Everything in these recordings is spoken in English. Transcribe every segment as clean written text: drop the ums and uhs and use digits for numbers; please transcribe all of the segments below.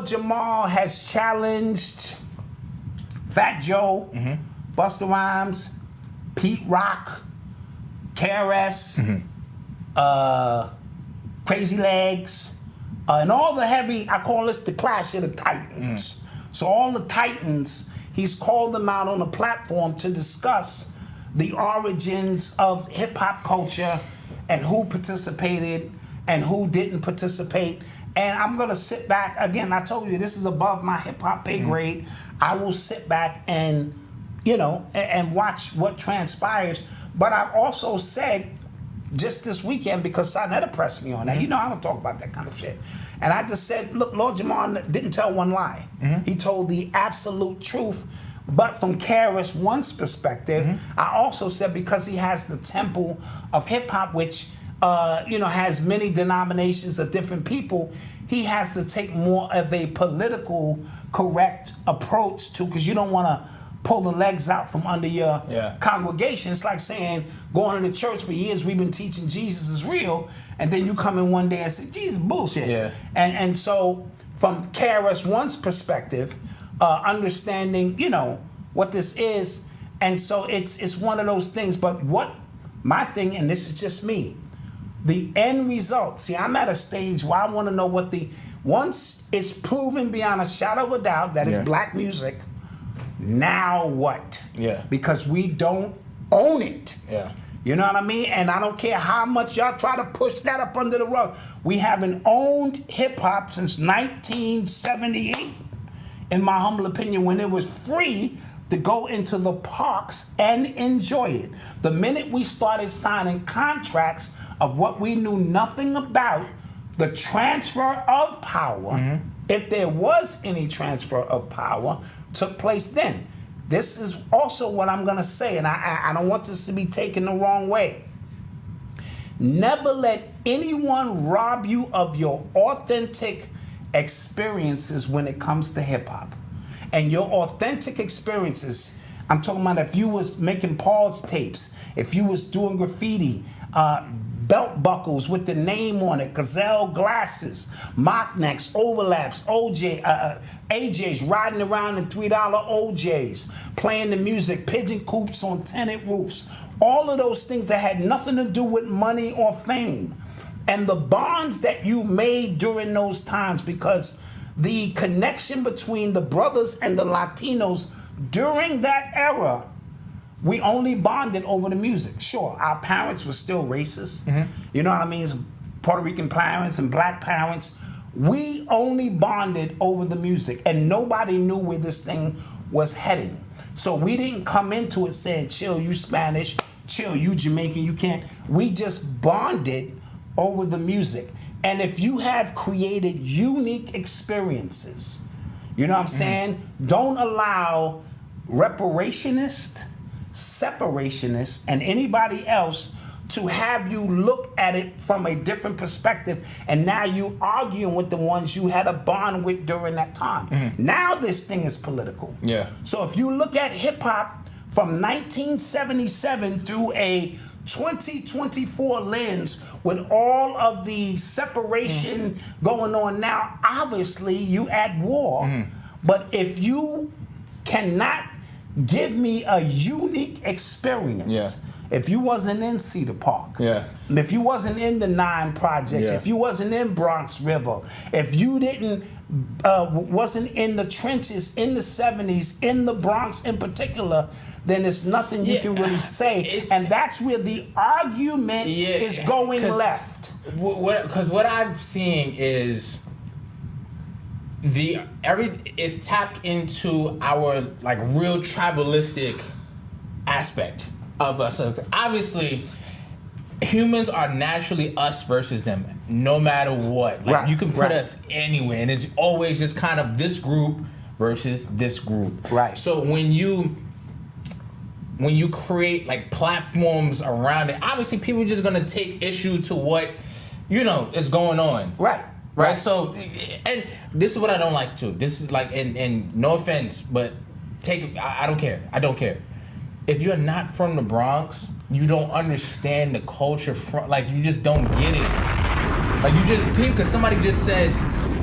Jamar has challenged Fat Joe, Busta Rhymes, Pete Rock, KRS, Crazy Legs, and all the heavy, I call this the Clash of the Titans. So all the Titans, he's called them out on a platform to discuss the origins of hip-hop culture and who participated and who didn't participate. And I'm gonna sit back, again, I told you this is above my hip-hop pay grade. I will sit back and, and watch what transpires. But I also said, just this weekend, because Sonetta pressed me on that. You know, I don't talk about that kind of shit. And I just said, look, Lord Jamar didn't tell one lie. He told the absolute truth. But from KRS One's perspective, I also said because he has the temple of hip hop, which has many denominations of different people, he has to take more of a political correct approach to, because you don't want to pull the legs out from under your congregation. It's like saying, going to the church for years, we've been teaching Jesus is real, and then you come in one day and say, Jesus, bullshit. Yeah. And so from KRS One's perspective, understanding, what this is, and so it's one of those things. But what my thing, and this is just me, the end result. See, I'm at a stage where I want to know once it's proven beyond a shadow of a doubt that it's black music. Now what? Yeah. Because we don't own it. Yeah. You know what I mean? And I don't care how much y'all try to push that up under the rug. We haven't owned hip hop since 1978. In my humble opinion, when it was free to go into the parks and enjoy it. The minute we started signing contracts of what we knew nothing about, the transfer of power, if there was any transfer of power, took place then. This is also what I'm gonna say, and I don't want this to be taken the wrong way. Never let anyone rob you of your authentic experiences when it comes to hip hop. And your authentic experiences, I'm talking about if you was making Paul's tapes, if you was doing graffiti, belt buckles with the name on it, gazelle glasses, mock necks, overlaps, AJs, riding around in $3 OJs, playing the music, pigeon coops on tenant roofs, all of those things that had nothing to do with money or fame. And the bonds that you made during those times, because the connection between the brothers and the Latinos during that era, we only bonded over the music. Sure, our parents were still racist. You know what I mean? Puerto Rican parents and black parents. We only bonded over the music, and nobody knew where this thing was heading. So we didn't come into it saying, chill, you Spanish, chill, you Jamaican, you can't. We just bonded over the music. And if you have created unique experiences, you know what I'm saying? Don't allow reparationists, separationists, and anybody else to have you look at it from a different perspective, and now you arguing with the ones you had a bond with during that time. Now this thing is political. Yeah. So if you look at hip hop from 1977 through a 2024 lens with all of the separation going on now, obviously you at war. But if you cannot give me a unique experience, if you wasn't in Cedar Park, if you wasn't in the 9 projects, if you wasn't in Bronx River, if you didn't wasn't in the trenches in the 70s, in the Bronx in particular, then there's nothing you can really say. And that's where the argument is going left. Because what I'm seeing is it's tapped into our like real tribalistic aspect of us. Obviously, humans are naturally us versus them, no matter what. Like you can put us anywhere, and it's always just kind of this group versus this group. Right. So when you create like platforms around it, obviously people are just gonna take issue to what is going on. Right. So, and this is what I don't like too. This is like, and no offense, but I don't care. I don't care. If you're not from the Bronx, you don't understand the culture. You just don't get it. Like because somebody just said,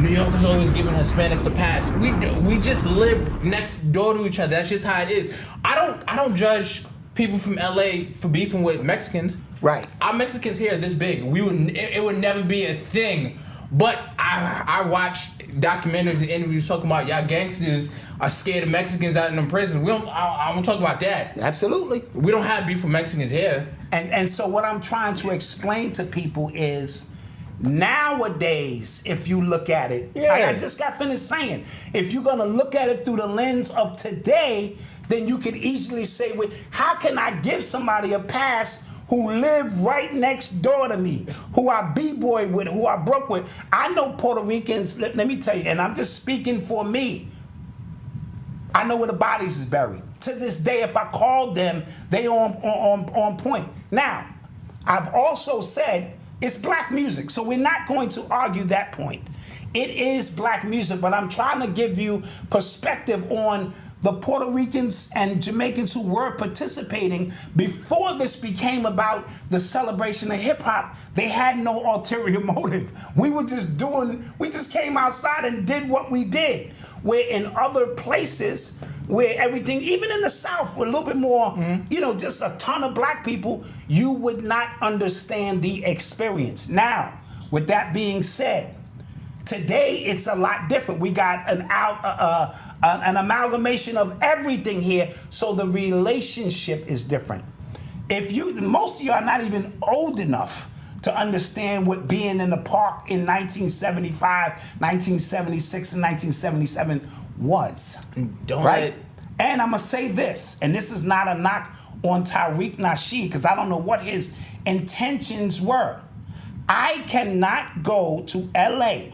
New Yorkers always giving Hispanics a pass. We just live next door to each other. That's just how it is. I don't judge people from LA for beefing with Mexicans. Right. Our Mexicans here are this big. It would never be a thing. But I watch documentaries and interviews talking about y'all gangsters are scared of Mexicans out in the prison. I don't talk about that. Absolutely. We don't have beef with Mexicans here. And so what I'm trying to explain to people is nowadays, if you look at it, like I just got finished saying, if you're gonna look at it through the lens of today, then you could easily say, how can I give somebody a pass who live right next door to me, who I b-boy with, who I broke with? I know Puerto Ricans, let me tell you, and I'm just speaking for me, I know where the bodies is buried. To this day, if I called them, they on point. Now, I've also said it's black music, so we're not going to argue that point. It is black music, but I'm trying to give you perspective on the Puerto Ricans and Jamaicans who were participating before this became about the celebration of hip hop. They had no ulterior motive. We just came outside and did what we did. Where in other places, where everything, even in the South, with a little bit more, just a ton of black people, you would not understand the experience. Now, with that being said, today it's a lot different. We got an amalgamation of everything here, so the relationship is different. Most of you are not even old enough to understand what being in the park in 1975, 1976, and 1977 was. Right? And I'm gonna say this, and this is not a knock on Tariq Nasheed, because I don't know what his intentions were. I cannot go to LA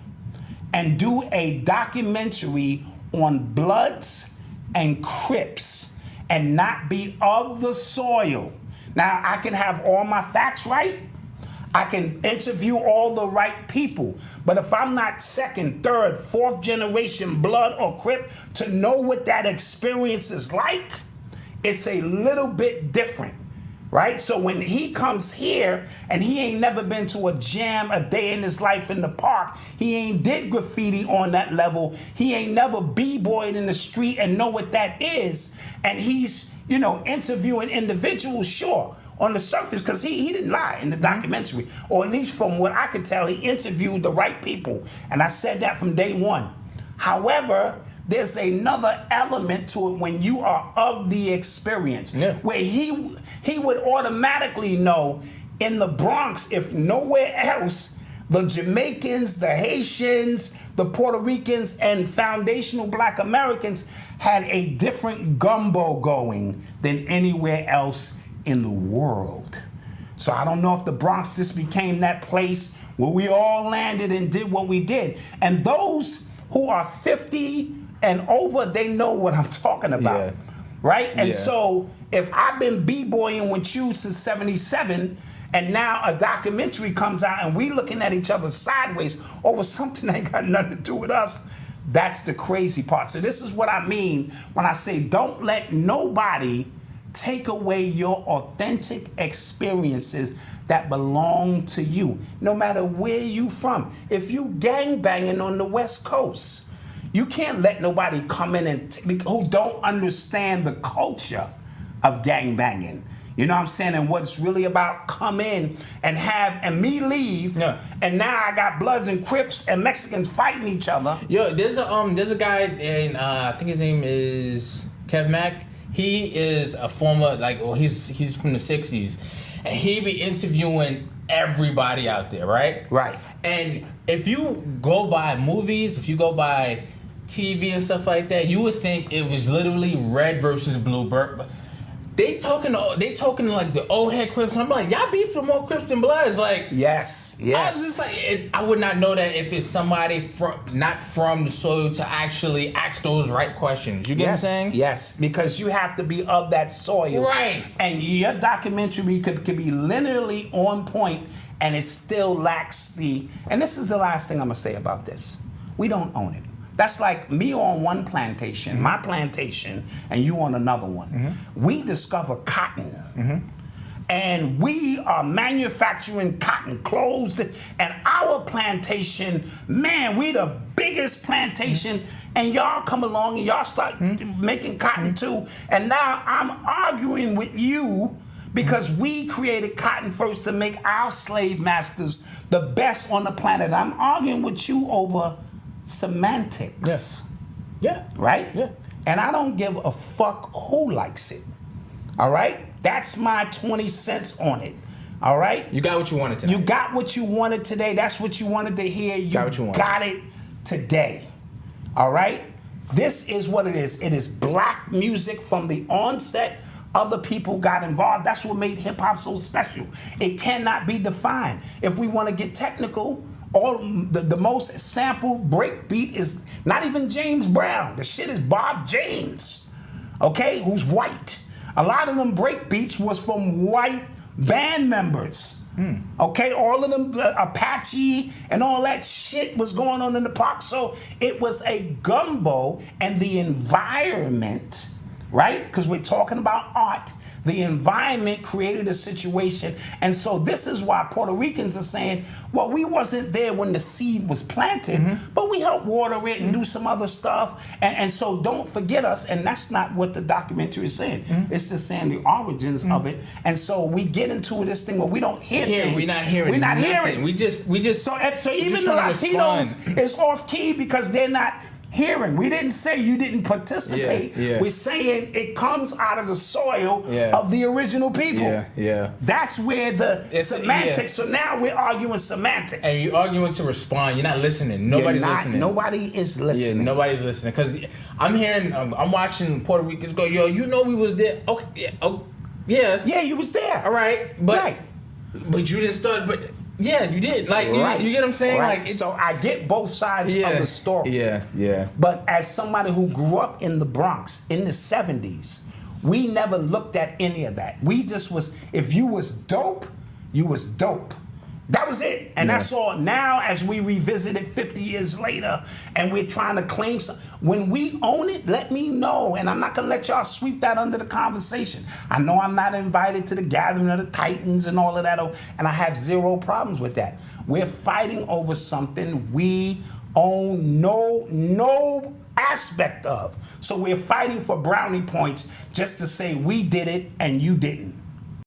and do a documentary on Bloods and Crips and not be of the soil. Now, I can have all my facts right. I can interview all the right people. But if I'm not second, third, fourth generation Blood or Crip to know what that experience is like, it's a little bit different. Right? So when he comes here and he ain't never been to a jam a day in his life in the park, he ain't did graffiti on that level, he ain't never b-boyed in the street and know what that is, and he's, interviewing individuals, sure, on the surface, because he didn't lie in the documentary, or at least from what I could tell, he interviewed the right people, and I said that from day one. However, there's another element to it when you are of the experience, where he would automatically know in the Bronx, if nowhere else, the Jamaicans, the Haitians, the Puerto Ricans, and foundational black Americans had a different gumbo going than anywhere else in the world. So I don't know if the Bronx just became that place where we all landed and did what we did. And those who are 50 and over, they know what I'm talking about, right? And so if I've been b-boying with you since 77, and now a documentary comes out and we looking at each other sideways over something that ain't got nothing to do with us, that's the crazy part. So this is what I mean when I say don't let nobody take away your authentic experiences that belong to you, no matter where you from. If you gangbanging on the West Coast, you can't let nobody come in and who don't understand the culture of gangbanging. You know what I'm saying? And what it's really about, come in and me leave, and now I got Bloods and Crips and Mexicans fighting each other. Yo, there's a guy in I think his name is Kev Mack. He is a former he's from the '60s, and he be interviewing everybody out there, right? Right. And if you go by movies, if you go by TV and stuff like that, you would think it was literally red versus blue. They talking like the old head Crips. I'm like, y'all beef for more Crips than Bloods. Like, yes. I was just like, I would not know that if it's somebody not from the soil to actually ask those right questions. You get what I'm saying? Yes, because you have to be of that soil. Right. And your documentary could be linearly on point, and it still lacks and this is the last thing I'm going to say about this. We don't own it. That's like me on one plantation, my plantation, and you on another one. We discover cotton. And we are manufacturing cotton clothes, and our plantation, man, we the biggest plantation, and y'all come along and y'all start making cotton too. And now I'm arguing with you because we created cotton first to make our slave masters the best on the planet. I'm arguing with you over semantics. Yes. Yeah. Right? Yeah. And I don't give a fuck who likes it. All right? That's my 20 cents on it. All right? You got what you wanted today. You got what you wanted today. That's what you wanted to hear. You got what you wanted. got it today. All right? This is what it is. It is black music from the onset. Other people got involved. That's what made hip hop so special. It cannot be defined. If we want to get technical, the most sampled breakbeat is not even James Brown. The shit is Bob James, okay, who's white. A lot of them breakbeats was from white band members, okay? All of them, Apache and all that shit was going on in the park. So it was a gumbo, and the environment, right? Because we're talking about art. The environment created a situation. And so this is why Puerto Ricans are saying, well, we wasn't there when the seed was planted, but we helped water it and do some other stuff. And so don't forget us. And that's not what the documentary is saying. It's just saying the origins of it. And so we get into this thing where we don't hear things. We're not hearing. We're not nothing. hearing. We just. So even the Latinos is off key because they're not hearing. We didn't say you didn't participate. Yeah. We're saying it comes out of the soil Yeah. of the original people. Yeah. That's where the semantics. So now we're arguing semantics. And you're arguing to respond. You're not listening. Nobody's listening. Nobody is listening. Yeah, nobody's listening. Because I'm hearing, I'm watching Puerto Ricans go, yo, you know we was there. Okay, yeah, oh, yeah. Yeah, you was there. All right, but you didn't start. But yeah, you did. Like you get what I'm saying? Right. Like so I get both sides of the story. Yeah. But as somebody who grew up in the Bronx in the 70s, we never looked at any of that. We just was, if you was dope, you was dope. That was it. And that's all. Now, as we revisit it 50 years later, and we're trying to claim something, when we own it, let me know. And I'm not going to let y'all sweep that under the conversation. I know I'm not invited to the gathering of the Titans and all of that, and I have zero problems with that. We're fighting over something we own no aspect of. So we're fighting for brownie points just to say we did it and you didn't.